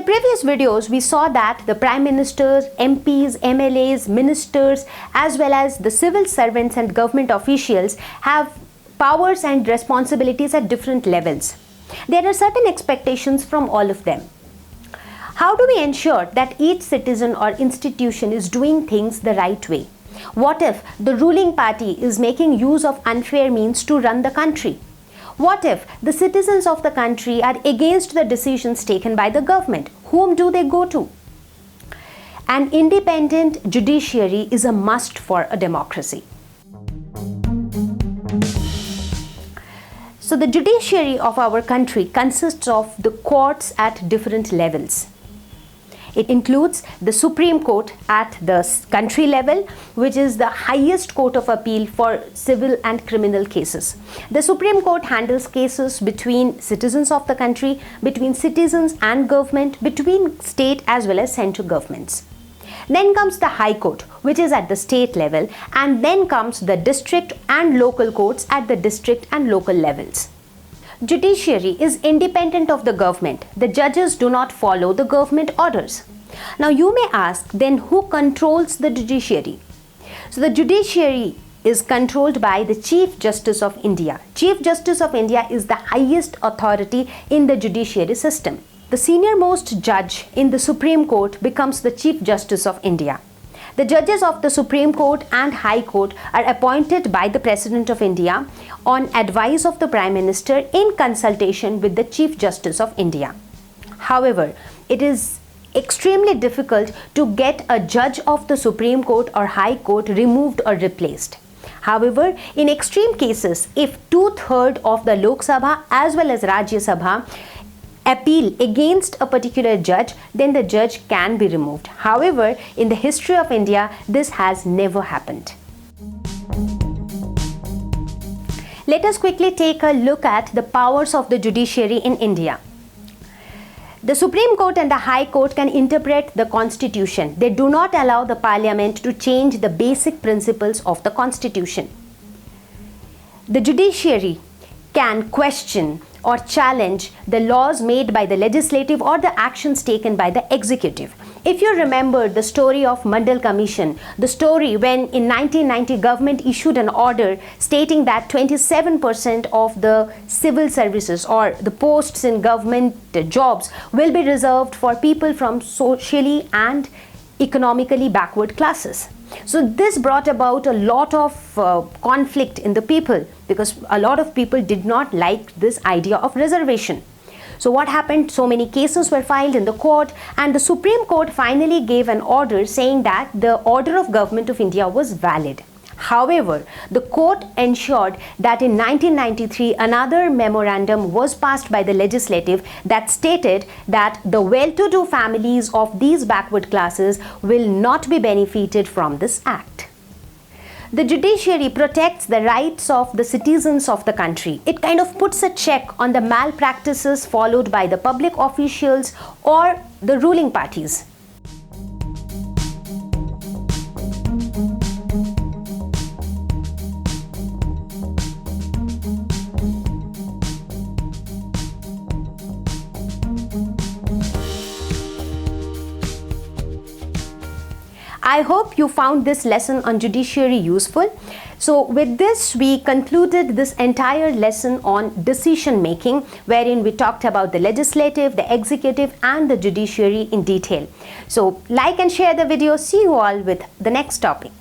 In the previous videos, we saw that the Prime Ministers, MPs, MLAs, ministers, as well as the civil servants and government officials have powers and responsibilities at different levels. There are certain expectations from all of them. How do we ensure that each citizen or institution is doing things the right way? What if the ruling party is making use of unfair means to run the country? What if the citizens of the country are against the decisions taken by the government? Whom do they go to? An independent judiciary is a must for a democracy. So the judiciary of our country consists of the courts at different levels. It includes the Supreme Court at the country level, which is the highest court of appeal for civil and criminal cases. The Supreme Court handles cases between citizens of the country, between citizens and government, between state as well as central governments. Then comes the High Court, which is at the state level, and then comes the district and local courts at the district and local levels. Judiciary is independent of the government. The judges do not follow the government orders. Now you may ask, then who controls the judiciary? So the judiciary is controlled by the Chief Justice of India. Chief Justice of India is the highest authority in the judiciary system. The senior most judge in the Supreme Court becomes the Chief Justice of India. The judges of the Supreme Court and High Court are appointed by the President of India on advice of the Prime Minister in consultation with the Chief Justice of India. However, it is extremely difficult to get a judge of the Supreme Court or High Court removed or replaced. However, in extreme cases, if 2/3 of the Lok Sabha as well as Rajya Sabha appeal against a particular judge, then the judge can be removed. However, in the history of India, this has never happened. Let us quickly take a look at the powers of the judiciary in India. The Supreme Court and the High Court can interpret the Constitution. They do not allow the Parliament to change the basic principles of the Constitution. The judiciary can question or challenge the laws made by the legislative or the actions taken by the executive. If you remember the story of Mandal Commission, the story when in 1990 government issued an order stating that 27% of the civil services or the posts in government jobs will be reserved for people from socially and economically backward classes. So this brought about a lot of conflict in the people because a lot of people did not like this idea of reservation. So what happened? So many cases were filed in the court, and the Supreme Court finally gave an order saying that the order of Government of India was valid. However, the court ensured that in 1993 another memorandum was passed by the legislative that stated that the well-to-do families of these backward classes will not be benefited from this act. The judiciary protects the rights of the citizens of the country. It kind of puts a check on the malpractices followed by the public officials or the ruling parties. I hope you found this lesson on judiciary useful. So with this, we concluded this entire lesson on decision making, wherein we talked about the legislative, the executive, and the judiciary in detail. So like and share the video. See you all with the next topic.